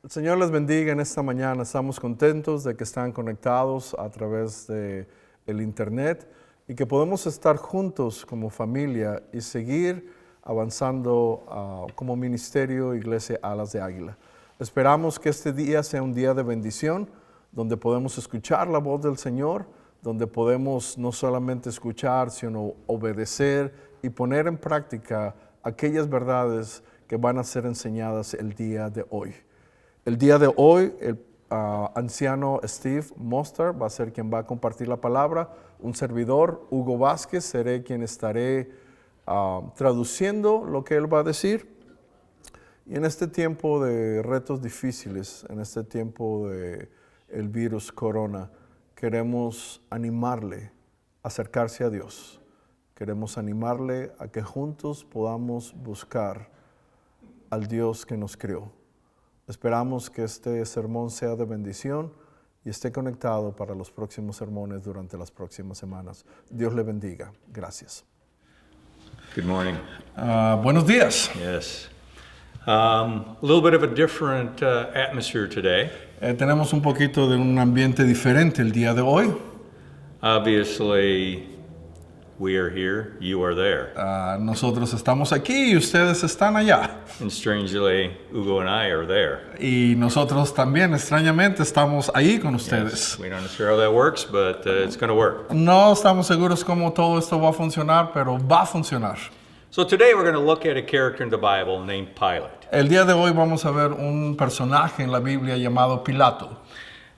El Señor les bendiga en esta mañana. Estamos contentos de que están conectados a través de el internet y que podemos estar juntos como familia y seguir avanzando como ministerio Iglesia Alas de Águila. Esperamos que este día sea un día de bendición, donde podemos escuchar la voz del Señor, donde podemos no solamente escuchar, sino obedecer y poner en práctica aquellas verdades que van a ser enseñadas el día de hoy. El día de hoy, el anciano Steve Mostert va a ser quien va a compartir la palabra. Un servidor, Hugo Vázquez, seré quien estaré traduciendo lo que él va a decir. Y en este tiempo de retos difíciles, en este tiempo de el virus corona, queremos animarle a acercarse a Dios. Queremos animarle a que juntos podamos buscar al Dios que nos creó. Esperamos que este sermón sea de bendición y esté conectado para los próximos sermones durante las próximas semanas. Dios le bendiga. Gracias. Good morning. Buenos días. Yes. A little bit of a different atmosphere today. Tenemos un poquito de un ambiente diferente el día de hoy. Obviously, we are here, you are there. Nosotros estamos aquí y ustedes están allá. And strangely, Hugo and I are there. Y nosotros también, extrañamente, estamos ahí con ustedes. Yes, we don't know how that works, but it's going to work. No estamos seguros cómo todo esto va a funcionar, pero va a funcionar. So today we're going to look at a character in the Bible named Pilate. El día de hoy vamos a ver un personaje en la Biblia llamado Pilato.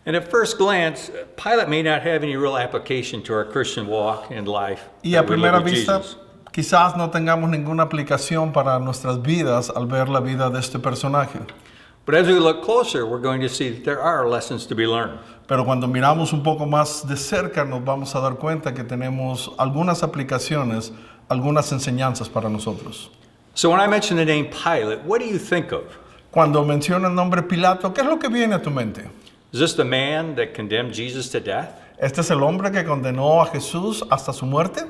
And at first glance, Pilate may not have any real application to our Christian walk and life. Y a that we live primera with vista, Jesus. quizás no tengamos ninguna aplicación para nuestras vidas al ver la vida de este personaje. But as we look closer, we're going to see that there are lessons to be learned. Pero cuando miramos un poco más de cerca, nos vamos a dar cuenta que tenemos algunas aplicaciones, algunas enseñanzas para nosotros. So when I mention the name Pilate, what do you think of? Cuando menciona el nombre Pilato, ¿qué es lo que viene a tu mente? Is this the man that condemned Jesus to death? ¿Este es el hombre que condenó a Jesús hasta su muerte?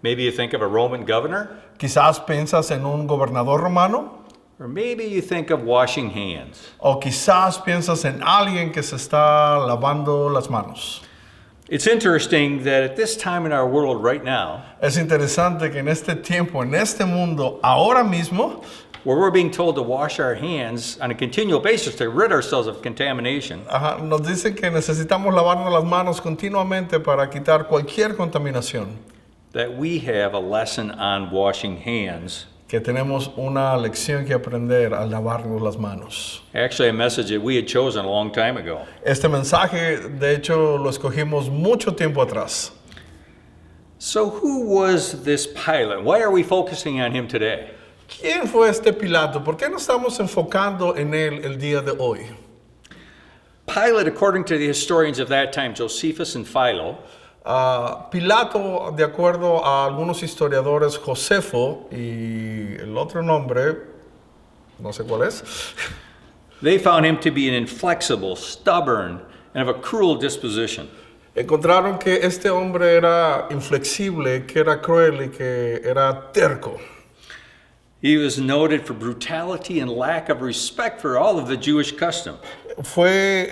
Maybe you think of a Roman governor, Quizás piensas en un gobernador romano, or maybe you think of washing hands. o quizás piensas en alguien que se está lavando las manos. It's interesting that at this time in our world right now, Es interesante que en este tiempo, en este mundo, ahora mismo, where we're being told to wash our hands on a continual basis to rid ourselves of contamination, nos dicen que necesitamos lavarnos las manos continuamente para quitar cualquier contaminación, that we have a lesson on washing hands. que tenemos una lección que aprender al lavarnos las manos. Actually, a message that we had chosen a long time ago. Este mensaje, de hecho, lo escogimos mucho tiempo atrás. So who was this Pilate? Why are we focusing on him today? ¿Quién fue este Pilato? ¿Por qué no estamos enfocando en él el día de hoy? Pilate, according to the historians of that time, Josephus and Philo, Pilato, de acuerdo a algunos historiadores, Josefo y el otro nombre, no sé cuál es, they found him to be an inflexible, stubborn, and of a cruel disposition. encontraron que este hombre era inflexible, que era cruel y que era terco. He was noted for brutality and lack of respect for all of the Jewish customs. Fue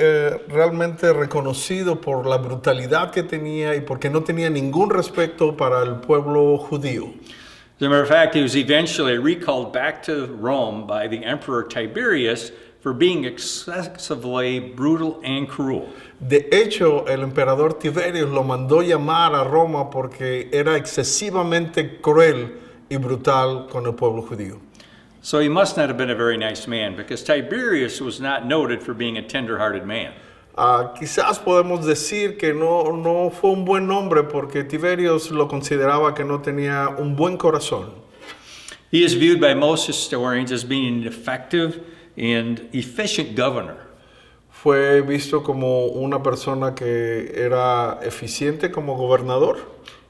realmente reconocido por la brutalidad que tenía y porque no tenía ningún respeto para el pueblo judío. As a matter of fact, he was eventually recalled back to Rome by the Emperor Tiberius for being excessively brutal and cruel. De hecho, el emperador Tiberius lo mandó llamar a Roma porque era excesivamente cruel y brutal con el pueblo judío. So he must not have been a very nice man, because Tiberius was not noted for being a tender-hearted man. Quizás podemos decir que no fue un buen hombre porque Tiberius lo consideraba que no tenía un buen corazón. He is viewed by most historians as being an effective and efficient governor. Fue visto como una persona que era eficiente como gobernador,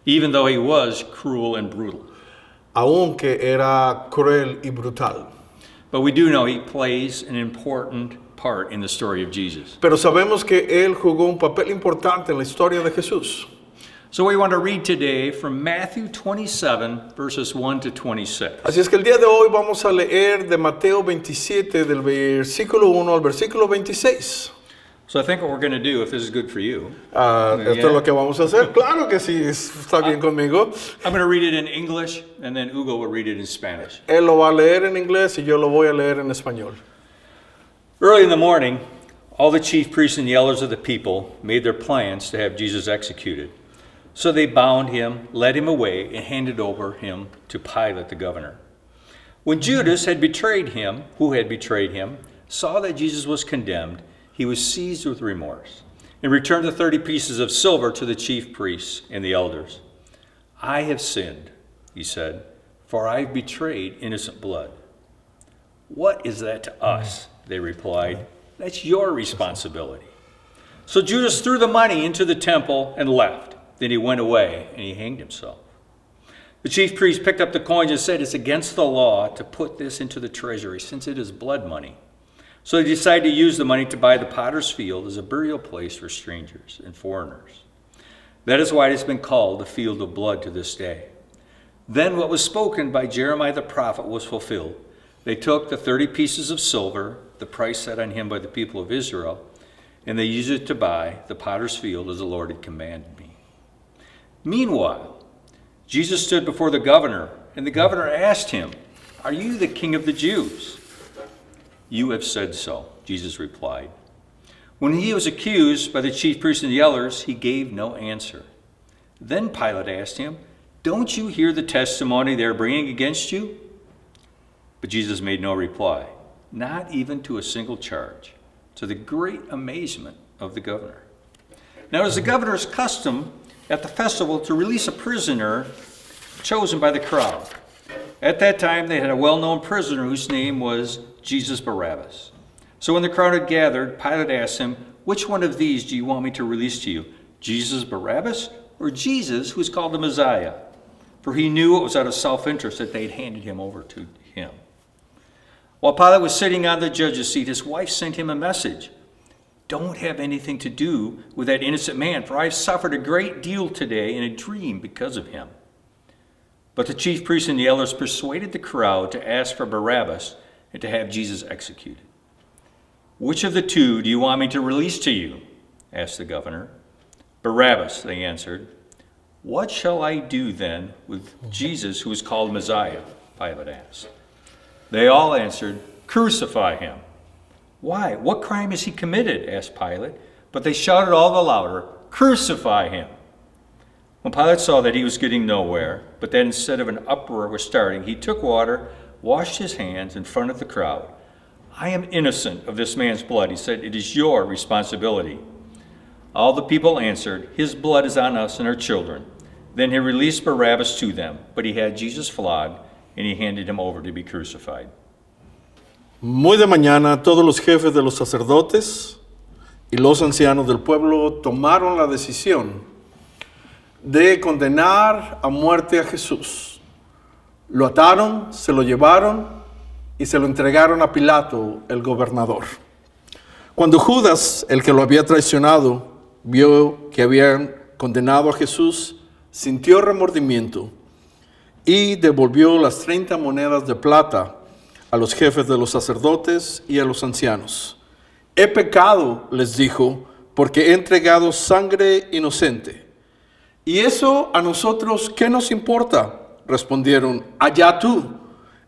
Even though he was cruel and brutal. aunque era cruel y brutal. But we do know he plays an important part in the story of Jesus. Pero sabemos que él jugó un papel importante en la historia de Jesús. So we want to read today from Matthew 27, verses 1 to 26. Así es que el día de hoy vamos a leer de Mateo 27, del versículo 1 al versículo 26. So I think what we're going to do, if this is good for you, Esto es lo que vamos a hacer. Claro que sí, está bien conmigo. I'm going to read it in English, and then Hugo will read it in Spanish. Él lo va a leer en inglés y yo lo voy a leer en español. Early in the morning, all the chief priests and the elders of the people made their plans to have Jesus executed. So they bound him, led him away, and handed over him to Pilate the governor. When Judas had betrayed him, who had betrayed him, saw that Jesus was condemned, he was seized with remorse and returned the 30 pieces of silver to the chief priests and the elders. I have sinned, he said, for I have betrayed innocent blood. What is that to us? They replied. That's your responsibility. So Judas threw the money into the temple and left. Then he went away and he hanged himself. The chief priest picked up the coins and said, it's against the law to put this into the treasury since it is blood money. So they decided to use the money to buy the potter's field as a burial place for strangers and foreigners. That is why it has been called the field of blood to this day. Then what was spoken by Jeremiah the prophet was fulfilled. They took the 30 pieces of silver, the price set on him by the people of Israel, and they used it to buy the potter's field as the Lord had commanded me. Meanwhile, Jesus stood before the governor, and the governor asked him, are you the king of the Jews? You have said so, Jesus replied. When he was accused by the chief priests and the elders, he gave no answer. Then Pilate asked him, don't you hear the testimony they are bringing against you? But Jesus made no reply, not even to a single charge, to the great amazement of the governor. Now it was the governor's custom at the festival to release a prisoner chosen by the crowd. At that time, they had a well-known prisoner whose name was Jesus Barabbas. So when the crowd had gathered, Pilate asked him, which one of these do you want me to release to you, Jesus Barabbas or Jesus, who is called the Messiah? For he knew it was out of self-interest that they had handed him over to him. While Pilate was sitting on the judge's seat, his wife sent him a message. Don't have anything to do with that innocent man, for I have suffered a great deal today in a dream because of him. But the chief priests and the elders persuaded the crowd to ask for Barabbas and to have Jesus executed. Which of the two do you want me to release to you? Asked the governor. Barabbas, they answered. What shall I do then with Jesus, who is called Messiah? Pilate asked. They all answered, crucify him. Why? What crime has he committed? Asked Pilate. But they shouted all the louder, crucify him. When Pilate saw that he was getting nowhere, but that instead of an uproar was starting, he took water, washed his hands in front of the crowd. I am innocent of this man's blood, he said. It is your responsibility. All the people answered, his blood is on us and our children. Then he released Barabbas to them, but he had Jesus flogged, and he handed him over to be crucified. Muy de mañana, todos los jefes de los sacerdotes y los ancianos del pueblo tomaron la decisión de condenar a muerte a Jesús. Lo ataron, se lo llevaron y se lo entregaron a Pilato, el gobernador. Cuando Judas, el que lo había traicionado, vio que habían condenado a Jesús, sintió remordimiento y devolvió las 30 monedas de plata a los jefes de los sacerdotes y a los ancianos. He pecado, les dijo, porque he entregado sangre inocente. ¿Y eso a nosotros qué nos importa? Respondieron, allá tú.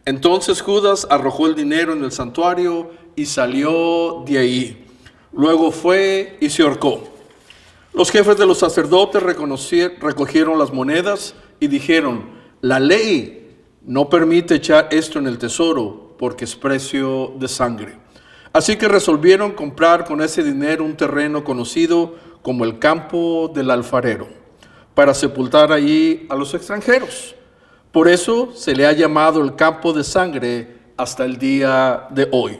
Entonces Judas arrojó el dinero en el santuario y salió de ahí. Luego fue y se ahorcó. Los jefes de los sacerdotes recogieron las monedas y dijeron, la ley no permite echar esto en el tesoro porque es precio de sangre. Así que resolvieron comprar con ese dinero un terreno conocido como el campo del alfarero, para sepultar allí a los extranjeros. Por eso se le ha llamado el campo de sangre hasta el día de hoy.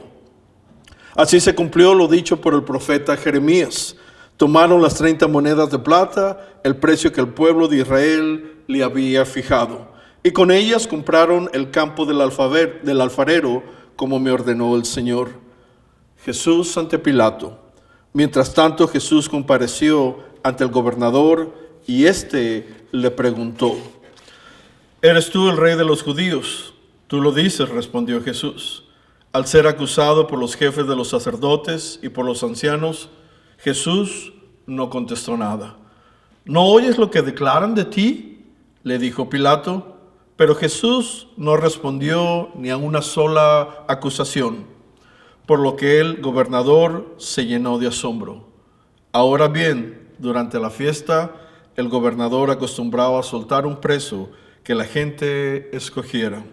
Así se cumplió lo dicho por el profeta Jeremías. Tomaron las 30 monedas de plata, el precio que el pueblo de Israel le había fijado, y con ellas compraron el campo del alfarero, como me ordenó el Señor. Jesús ante Pilato. Mientras tanto, Jesús compareció ante el gobernador y éste le preguntó: ¿Eres tú el rey de los judíos? Tú lo dices, respondió Jesús. Al ser acusado por los jefes de los sacerdotes y por los ancianos, Jesús no contestó nada. ¿No oyes lo que declaran de ti?, le dijo Pilato. Pero Jesús no respondió ni a una sola acusación, por lo que el gobernador se llenó de asombro. Ahora bien, durante la fiesta, el gobernador acostumbraba a soltar un preso que la gente escogiera.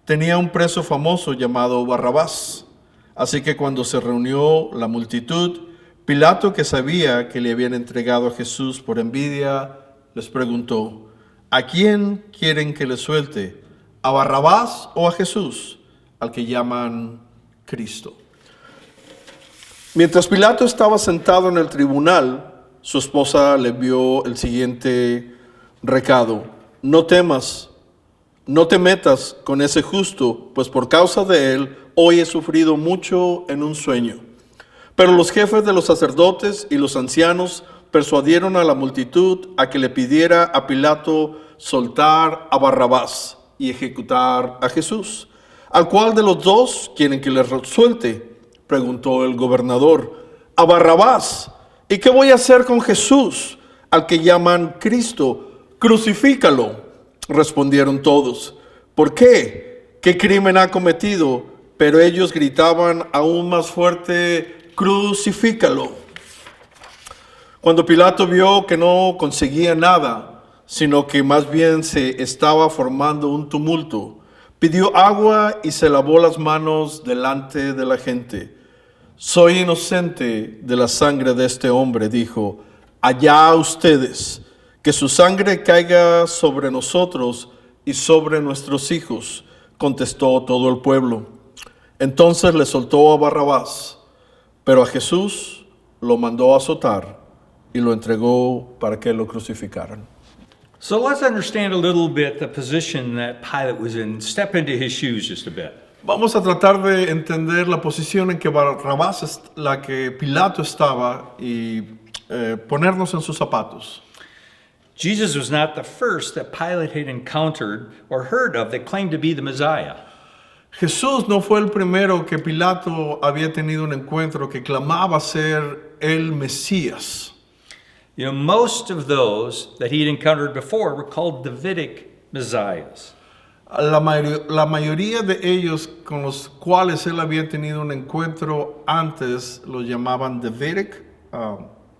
Tenía un preso famoso llamado Barrabás. Así que cuando se reunió la multitud, Pilato, que sabía que le habían entregado a Jesús por envidia, les preguntó: ¿a quién quieren que le suelte? ¿A Barrabás o a Jesús, al que llaman Cristo? Mientras Pilato estaba sentado en el tribunal, su esposa le envió el siguiente recado: no temas, no te metas con ese justo, pues por causa de él hoy he sufrido mucho en un sueño. Pero los jefes de los sacerdotes y los ancianos persuadieron a la multitud a que le pidiera a Pilato soltar a Barrabás y ejecutar a Jesús. ¿Al cuál de los dos quieren que le suelte?, preguntó el gobernador. A Barrabás. ¿Y qué voy a hacer con Jesús, al que llaman Cristo? Crucifícalo, respondieron todos. ¿Por qué? ¿Qué crimen ha cometido? Pero ellos gritaban aún más fuerte: crucifícalo. Cuando Pilato vio que no conseguía nada, sino que más bien se estaba formando un tumulto, pidió agua y se lavó las manos delante de la gente. Soy inocente de la sangre de este hombre, dijo. Allá ustedes, que su sangre caiga sobre nosotros y sobre nuestros hijos, contestó todo el pueblo. Entonces le soltó a Barrabás, pero a Jesús lo mandó azotar y lo entregó para que lo crucificaran. So let's understand a little bit the position that Pilate was in. Step into his shoes just a bit. Vamos a tratar de entender la posición en que Barrabás, la que Pilato estaba, y ponernos en sus zapatos. Jesus was not the first that Pilate had encountered or heard of that claimed to be the Messiah. Jesús no fue el primero que Pilato había tenido un encuentro que clamaba ser el Mesías. You know, most of those that he had encountered before were called Davidic messiahs. La mayoría de ellos con los cuales él había tenido un encuentro antes los llamaban Davidic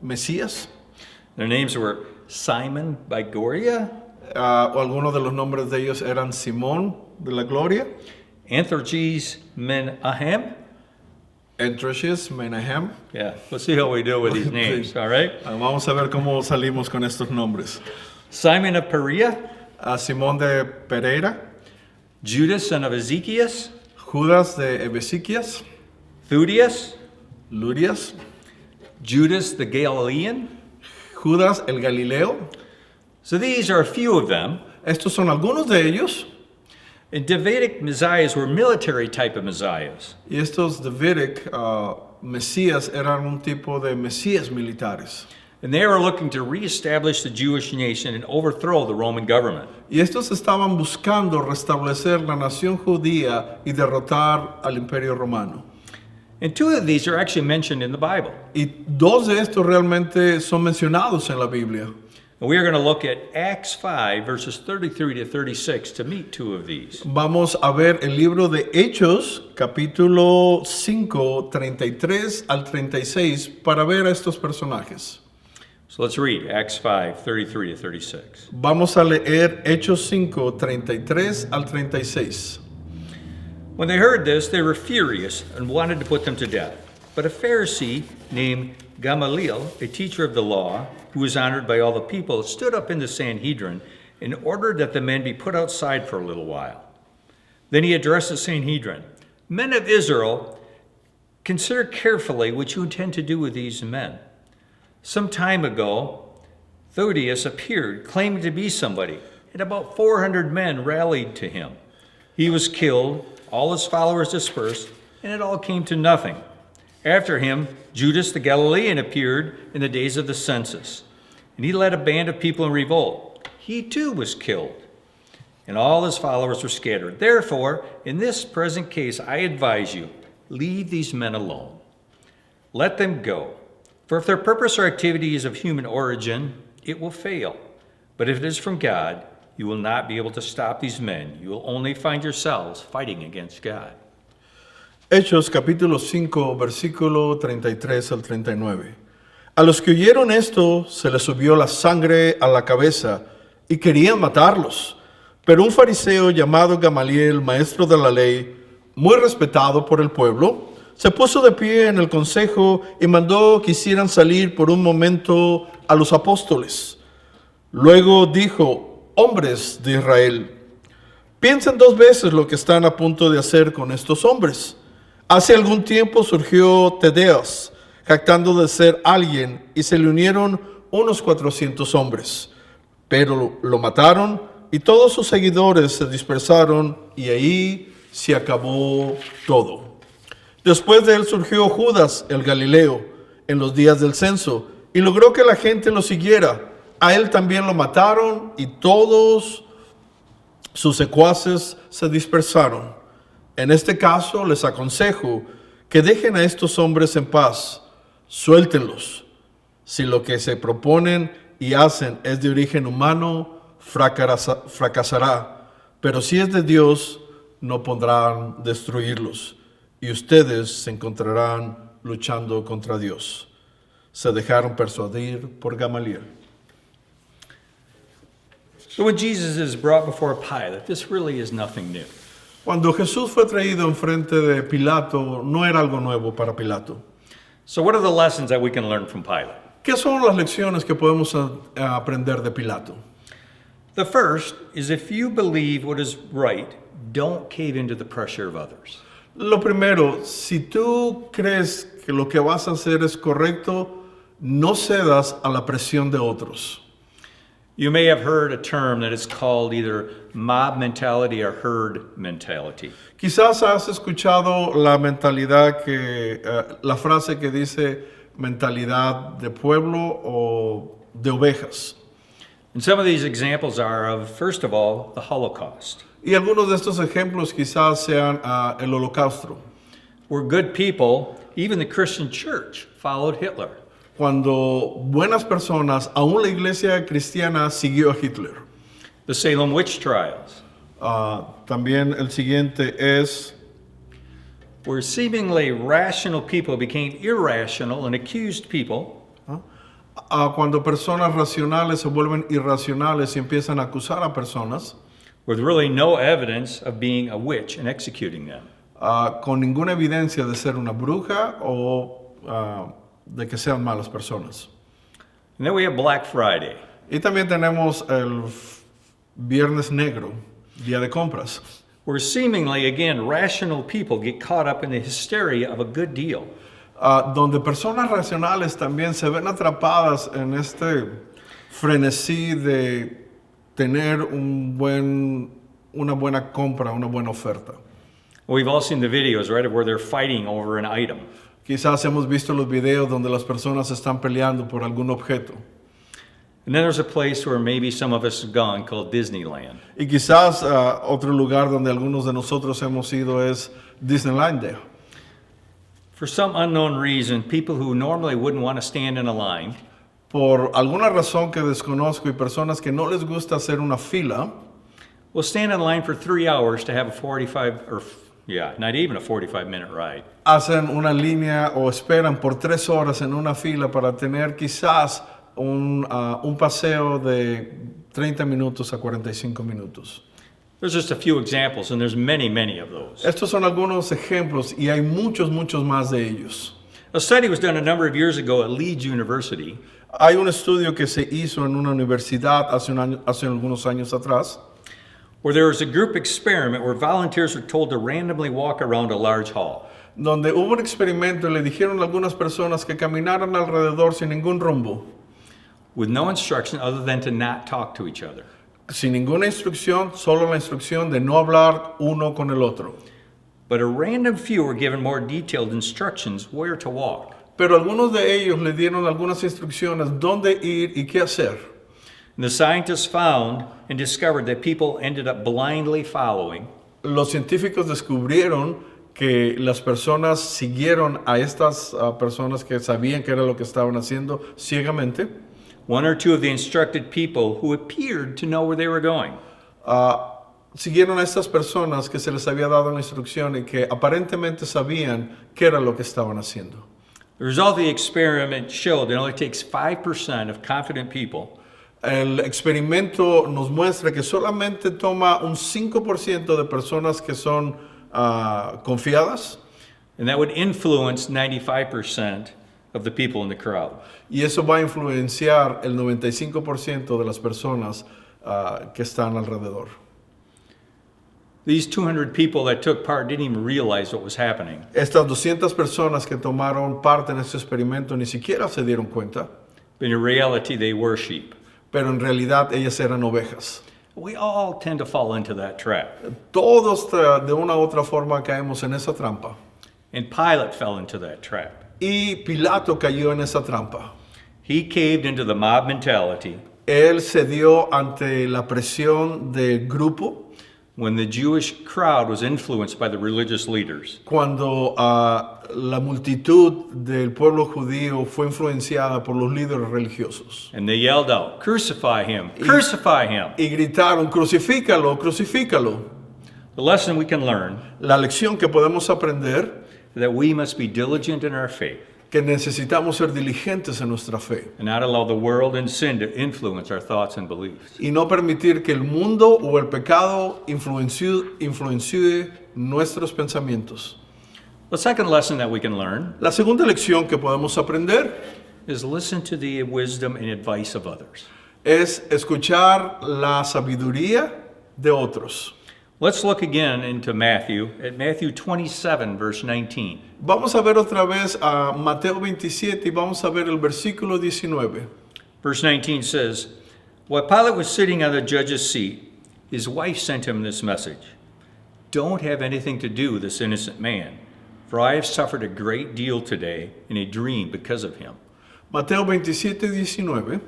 Mesías. Their names were Simon by Goria, O algunos de los nombres de ellos eran Simón de la Gloria, Anthrachis Menahem. Entrachis, Menahem. Yeah, let's see how we do with these names, all right? Vamos a ver cómo salimos con estos nombres. Simon of Perea, Simón de Pereira, Judas son of Ezekias, Judas de Ebesiquias, Theudias, Lurias, Judas the Galilean. Judas el Galileo. So these are a few of them. Estos son algunos de ellos. And Davidic messiahs were military type of messiahs. Y estos Davidic Mesías eran un tipo de Mesías militares. And they were looking to reestablish the Jewish nation and overthrow the Roman government. Y estos estaban buscando restablecer la nación judía y derrotar al Imperio Romano. And two of these are actually mentioned in the Bible. Y dos de estos realmente son mencionados en la Biblia. And we are going to look at Acts 5, verses 33 to 36 to meet two of these. Vamos a ver el libro de Hechos, capítulo 5, 33 al 36, para ver a estos personajes. So let's read Acts 5, 33 to 36. Vamos a leer Hechos 5, 33 al 36. When they heard this, they were furious and wanted to put them to death. But a Pharisee named Gamaliel, a teacher of the law, who was honored by all the people, stood up in the Sanhedrin and ordered that the men be put outside for a little while. Then he addressed the Sanhedrin. Men of Israel, consider carefully what you intend to do with these men. Some time ago, Theudius appeared, claiming to be somebody, and about 400 men rallied to him. He was killed, all his followers dispersed, and it all came to nothing. After him, Judas the Galilean appeared in the days of the census, and he led a band of people in revolt. He too was killed, and all his followers were scattered. Therefore, in this present case, I advise you, leave these men alone. Let them go. For if their purpose or activity is of human origin, it will fail. But if it is from God, you will not be able to stop these men. You will only find yourselves fighting against God. Hechos capítulo 5, versículo 33 al 39. A los que oyeron esto se les subió la sangre a la cabeza y querían matarlos. Pero un fariseo llamado Gamaliel, maestro de la ley, muy respetado por el pueblo, se puso de pie en el consejo y mandó que hicieran salir por un momento a los apóstoles. Luego dijo: hombres de Israel, piensen 2 veces lo que están a punto de hacer con estos hombres. Hace algún tiempo surgió Tedeas, jactando de ser alguien, y se le unieron unos 400 hombres. Pero lo mataron y todos sus seguidores se dispersaron y ahí se acabó todo. Después de él surgió Judas el Galileo en los días del censo y logró que la gente lo siguiera. A él también lo mataron y todos sus secuaces se dispersaron. En este caso les aconsejo que dejen a estos hombres en paz, suéltenlos. Si lo que se proponen y hacen es de origen humano, fracasará, pero si es de Dios, no podrán destruirlos, y ustedes se encontrarán luchando contra Dios. Se dejaron persuadir por Gamaliel. So when Jesus is brought before Pilate, this really is nothing new. Cuando Jesús fue traído enfrente de Pilato, no era algo nuevo para Pilato. So what are the lessons that we can learn from Pilate? ¿Qué son las lecciones que podemos aprender de Pilato? The first is if you believe what is right, don't cave into the pressure of others. Lo primero, si tú crees que lo que vas a hacer es correcto, no cedas a la presión de otros. You may have heard a term that is called either mob mentality or herd mentality. Quizás has escuchado la mentalidad la frase que dice mentalidad de pueblo o de ovejas. And some of these examples are of, first of all, the Holocaust, Y algunos de estos ejemplos quizás sean el Holocausto, where good people, even the Christian church, followed Hitler. cuando buenas personas, aún la iglesia cristiana, siguió a Hitler. The Salem witch trials, También el siguiente es where seemingly rational people became irrational and accused people, cuando personas racionales se vuelven irracionales y empiezan a acusar a personas with really no evidence of being a witch and executing them. con ninguna evidencia de ser una bruja o de que sean malas personas. And then we have Black Friday, Y también tenemos el Viernes Negro, Día de Compras, where seemingly, again, rational people get caught up in the hysteria of a good deal. donde personas racionales también se ven atrapadas en este frenesí de tener una buena compra, una buena oferta. We've all seen the videos, right, of where they're fighting over an item. Quizás hemos visto los videos donde las personas están peleando por algún objeto. And then there's a place where maybe some of us have gone called Disneyland. Y quizás otro lugar donde algunos de nosotros hemos ido es Disneylandia. For some unknown reason, people who normally wouldn't want to stand in a line Por alguna razón que desconozco y personas que no les gusta hacer una fila, will stand in line for 3 hours to have a 45-minute ride. hacen una línea o esperan por 3 horas en una fila para tener quizás un paseo de 30 minutos a 45 minutos. There's just a few examples, and there's many, many of those. Estos son algunos ejemplos y hay muchos más de ellos. A study was done a number of years ago at Leeds University, Hay un estudio que se hizo en una universidad hace algunos años atrás, where there was a group experiment where volunteers were told to randomly walk around a large hall. donde hubo un experimento y le dijeron a algunas personas que caminaran alrededor sin ningún rumbo, With no instruction other than to not talk to each other. sin ninguna instrucción, solo la instrucción de no hablar uno con el otro. But a random few were given more detailed instructions where to walk. Pero algunos de ellos le dieron algunas instrucciones dónde ir y qué hacer. And the scientists found and discovered that people ended up blindly following Los científicos descubrieron que las personas siguieron a estas personas que sabían qué era lo que estaban haciendo ciegamente. one or two of the instructed people who appeared to know where they were going. Siguieron a estas personas que se les había dado la instrucción y que aparentemente sabían qué era lo que estaban haciendo. The result of the experiment showed that it only takes 5% of confident people El experimento nos muestra que solamente toma un 5% de personas que son confiadas, and that would influence 95% of the people in the crowd. y eso va a influenciar el 95% de las personas que están alrededor. These 200 people that took part didn't even realize what was happening. Estas 200 personas que tomaron parte en este experimento ni siquiera se dieron cuenta, But in reality, they were sheep. pero en realidad ellas eran ovejas. We all tend to fall into that trap. Todos de una u otra forma caemos en esa trampa. And Pilate fell into that trap. Y Pilato cayó en esa trampa. He caved into the mob mentality Él cedió ante la presión del grupo when the Jewish crowd was influenced by the religious leaders. cuando la multitud del pueblo judío fue influenciada por los líderes religiosos. And they yelled out, "Crucify him! Crucify him!" Y gritaron, crucifícalo, crucifícalo. The lesson we can learn La lección que podemos aprender is that we must be diligent in our faith que necesitamos ser diligentes en nuestra fe and not allow the world and sin to influence our thoughts and beliefs. y no permitir que el mundo o el pecado influencie nuestros pensamientos. The second lesson that we can learn La segunda lección que podemos aprender is listen to the wisdom and advice of others. es escuchar la sabiduría de otros. Let's look again into Matthew, at Matthew 27, verse 19. Vamos a ver otra vez a Mateo 27 y vamos a ver el versículo 19. Verse 19 says, While Pilate was sitting on the judge's seat, his wife sent him this message: Don't have anything to do with this innocent man, for I have suffered a great deal today in a dream because of him. Mateo 27, 19.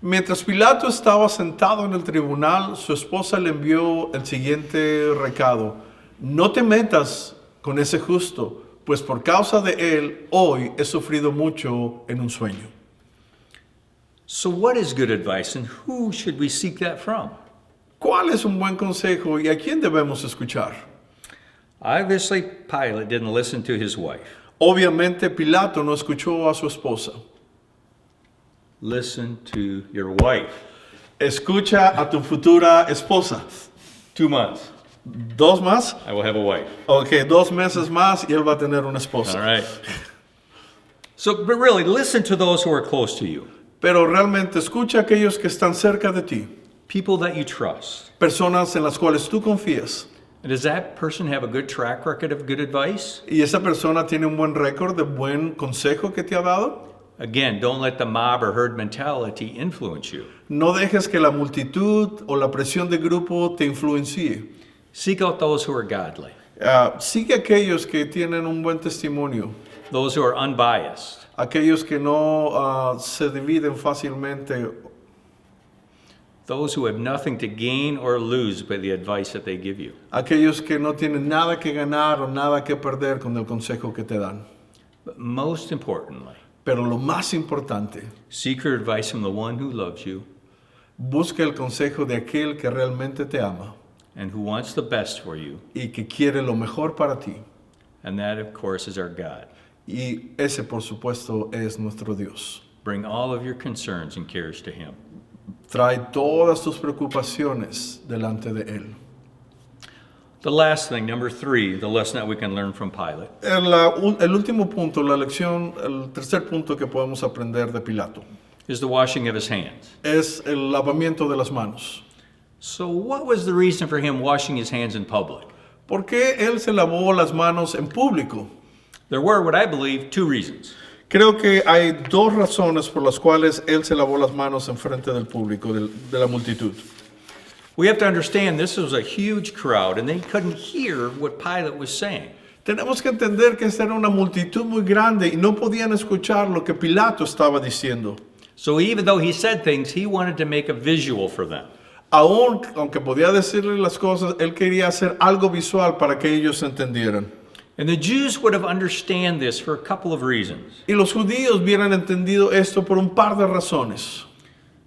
Mientras Pilato estaba sentado en el tribunal, su esposa le envió el siguiente recado: No te metas con ese justo, pues por causa de él hoy he sufrido mucho en un sueño. So, what is good advice, and who should we seek that from? ¿Cuál es un buen consejo y a quién debemos escuchar? Obviously, Pilate didn't listen to his wife. Obviamente Pilato no escuchó a su esposa. Listen to your wife. Escucha a tu futura esposa. 2 months, 2 más. I will have a wife. Ok, 2 meses más y él va a tener una esposa. All right. So, but really, listen to those who are close to you, Pero realmente escucha a aquellos que están cerca de ti, people that you trust. personas en las cuales tú confías. And does that person have a good track record of good advice? Y esa persona tiene un buen récord de buen consejo que te ha dado. Again, don't let the mob or herd mentality influence you. No dejes que la multitud o la presión de grupo te influencie. Seek out those who are godly, Sigue a aquellos que tienen un buen testimonio, those who are unbiased, aquellos que no se dividen fácilmente, those who have nothing to gain or lose by the advice that they give you. aquellos que no tienen nada que ganar o nada que perder con el consejo que te dan. But most importantly, Pero lo más importante, seek your advice from the one who loves you busca el consejo de aquel que realmente te ama and who wants the best for you. y que quiere lo mejor para ti. And that, of course, is our God. Y ese, por supuesto, es nuestro Dios. Bring all of your concerns and cares to Him. Trae todas tus preocupaciones delante de Él. The last thing, number 3, the lesson that we can learn from Pilate, El último punto, la lección, el tercer punto que podemos aprender de Pilato is the washing of his hands. es el lavamiento de las manos. So, what was the reason for him washing his hands in public? ¿Por qué Él se lavó las manos en público? There were, what I believe, 2 reasons. Creo que hay 2 razones por las cuales Él se lavó las manos en frente del público, de la multitud. We have to understand this was a huge crowd and they couldn't hear what Pilate was saying. Tenemos que entender que esta era una multitud muy grande y no podían escuchar lo que Pilato estaba diciendo. So even though he said things, he wanted to make a visual for them. Aunque podía decirle las cosas, él quería hacer algo visual para que ellos entendieran. And the Jews would have understand this for a couple of reasons. Y los judíos hubieran entendido esto por un par de razones.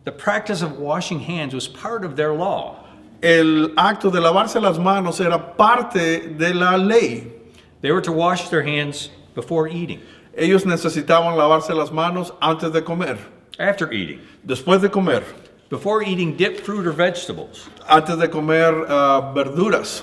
The practice of washing hands was part of their law. El acto de lavarse las manos era parte de la ley. They were to wash their hands before eating, Ellos necesitaban lavarse las manos antes de comer, after eating, después de comer, before eating dipped fruit or vegetables, antes de comer verduras,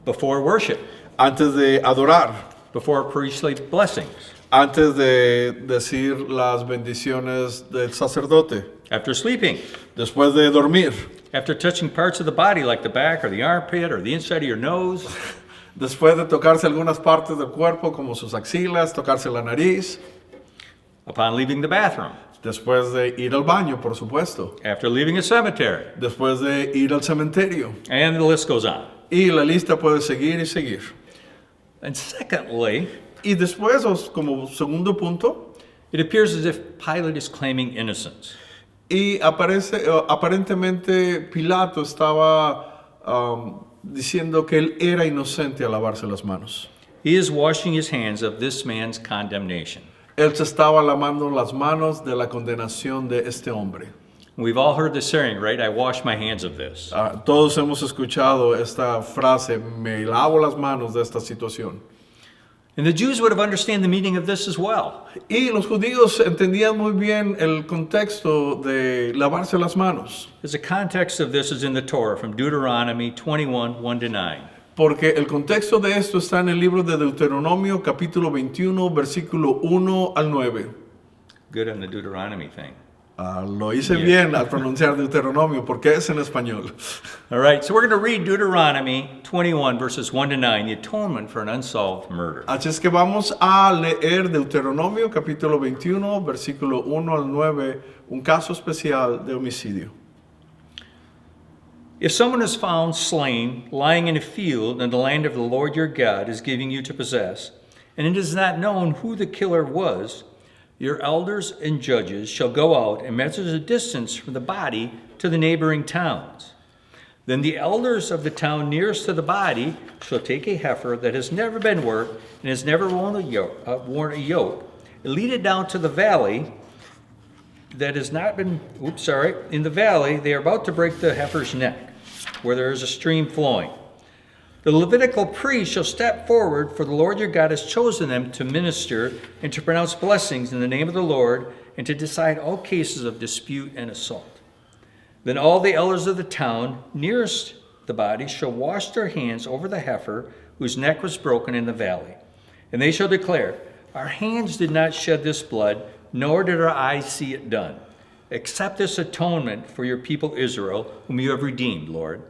before worship, antes de adorar, before priestly blessings, antes de decir las bendiciones del sacerdote, after sleeping, después de dormir, after touching parts of the body like the back or the armpit or the inside of your nose, después de tocarse algunas partes del cuerpo como sus axilas, tocarse la nariz, upon leaving the bathroom, después de ir al baño, por supuesto, after leaving a cemetery, después de ir al cementerio. and the list goes on. Y la lista puede seguir y seguir. And secondly, Y después, como segundo punto, it appears as if Pilate is claiming innocence. y aparentemente Pilato estaba diciendo que él era inocente al lavarse las manos. He is washing his hands of this man's condemnation. Él se estaba lavando las manos de la condenación de este hombre. We've all heard the saying, right? I wash my hands of this. Todos hemos escuchado esta frase, me lavo las manos de esta situación. And the Jews would have understood the meaning of this as well. Y los judíos entendían muy bien el contexto de lavarse las manos, Because the context of this is in the Torah from Deuteronomy 21, 1-9. porque el contexto de esto está en el libro de Deuteronomio, capítulo 21, versículo 1 al 9. Good on the Deuteronomy thing. Lo hice bien al pronunciar Deuteronomio, porque es en español. All right, so we're going to read Deuteronomy 21, verses 1-9, the atonement for an unsolved murder. Así es que vamos a leer Deuteronomio, capítulo 21, versículo 1 al 9, un caso especial de homicidio. If someone is found slain, lying in a field in the land of the Lord your God is giving you to possess, and it is not known who the killer was, your elders and judges shall go out and measure the distance from the body to the neighboring towns. Then the elders of the town nearest to the body shall take a heifer that has never been worked and has never worn a yoke, and lead it down to the valley that has not been, in the valley they are about to break the heifer's neck, where there is a stream flowing. The Levitical priest shall step forward, for the Lord your God has chosen them to minister and to pronounce blessings in the name of the Lord and to decide all cases of dispute and assault. Then all the elders of the town nearest the body shall wash their hands over the heifer whose neck was broken in the valley. And they shall declare, our hands did not shed this blood, nor did our eyes see it done. Accept this atonement for your people Israel, whom you have redeemed, Lord.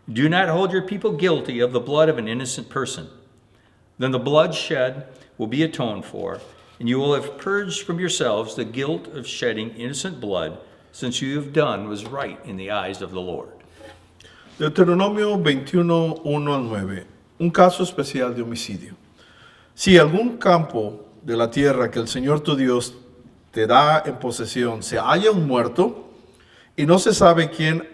Do not hold your people guilty of the blood of an innocent person. Then the blood shed will be atoned for, and you will have purged from yourselves the guilt of shedding innocent blood, since you have done what was right in the eyes of the Lord. Deuteronomio 21, 1 al 9. Un caso especial de homicidio. Si algún campo de la tierra que el Señor tu Dios te da en posesión se halla un muerto y no se sabe quién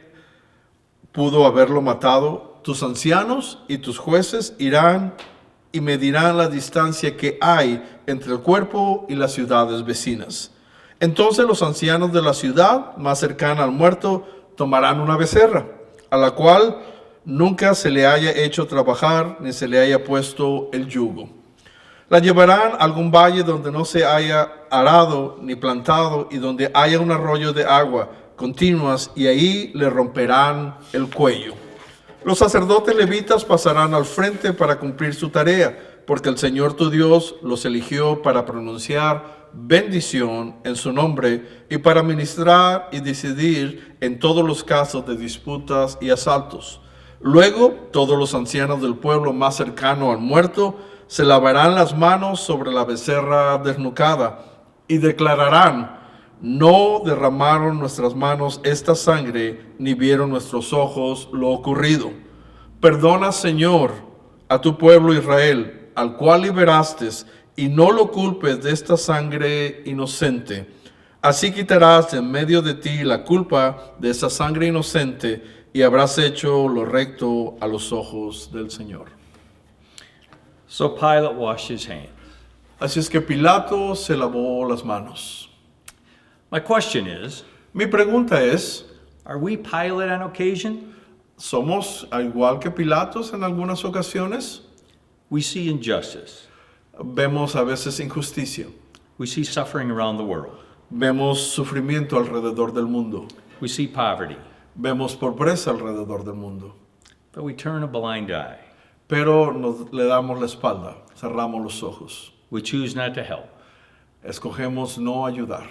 pudo haberlo matado, tus ancianos y tus jueces irán y medirán la distancia que hay entre el cuerpo y las ciudades vecinas. Entonces los ancianos de la ciudad más cercana al muerto tomarán una becerra, a la cual nunca se le haya hecho trabajar ni se le haya puesto el yugo. La llevarán a algún valle donde no se haya arado ni plantado y donde haya un arroyo de agua continuas, y ahí le romperán el cuello. Los sacerdotes levitas pasarán al frente para cumplir su tarea, porque el Señor tu Dios los eligió para pronunciar bendición en su nombre y para ministrar y decidir en todos los casos de disputas y asaltos. Luego, todos los ancianos del pueblo más cercano al muerto se lavarán las manos sobre la becerra desnucada y declararán: no derramaron nuestras manos esta sangre, ni vieron nuestros ojos lo ocurrido. Perdona, Señor, a tu pueblo Israel, al cual liberaste, y no lo culpes de esta sangre inocente. Así quitarás de en medio de ti la culpa de esa sangre inocente y habrás hecho lo recto a los ojos del Señor. So Pilate washed his hands. Así es que Pilato se lavó las manos. My question is, Mi pregunta es, are we Pilate on occasion? ¿somos igual que Pilatos en algunas ocasiones? We see injustice. Vemos a veces injusticia. We see suffering around the world. Vemos sufrimiento alrededor del mundo. We see poverty. Vemos pobreza alrededor del mundo. But we turn a blind eye. Pero le damos la espalda, cerramos los ojos. We choose not to help. Escogemos no ayudar.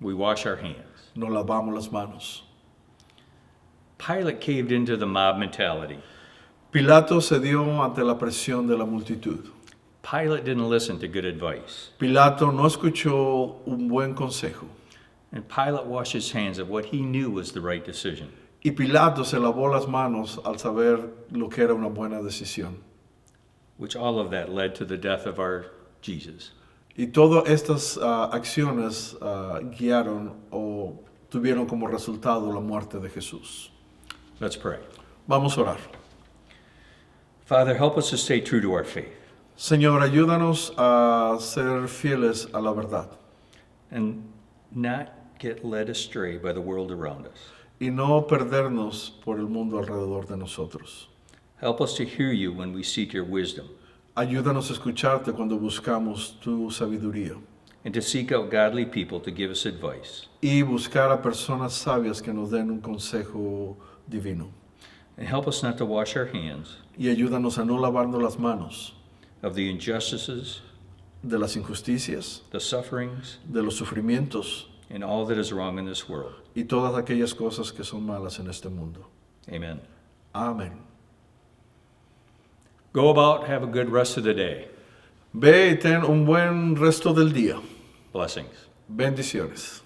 We wash our hands. Nos lavamos las manos. Pilate caved into the mob mentality. Pilato cedió ante la presión de la multitud. Pilate didn't listen to good advice. Pilato no escuchó un buen consejo. And Pilate washed his hands of what he knew was the right decision. Y Pilato se lavó las manos al saber lo que era una buena decisión. Which all of that led to the death of our Jesus. Y todas estas acciones guiaron o tuvieron como resultado la muerte de Jesús. Let's pray. Vamos a orar. Father, help us to stay true to our faith Señor, ayúdanos a ser fieles a la verdad and not get led astray by the world around us. y no perdernos por el mundo alrededor de nosotros. Help us to hear you when we seek your wisdom Ayúdanos a escucharte cuando buscamos tu sabiduría and to seek out godly people to give us advice. y buscar a personas sabias que nos den un consejo divino. And help us not to wash our hands Y ayúdanos a no lavarnos las manos of the injustices, de las injusticias, the sufferings, de los sufrimientos and all that is wrong in this world. y todas aquellas cosas que son malas en este mundo. Amen. Amén. Go about, have a good rest of the day. Ve y ten un buen resto del día. Blessings. Bendiciones.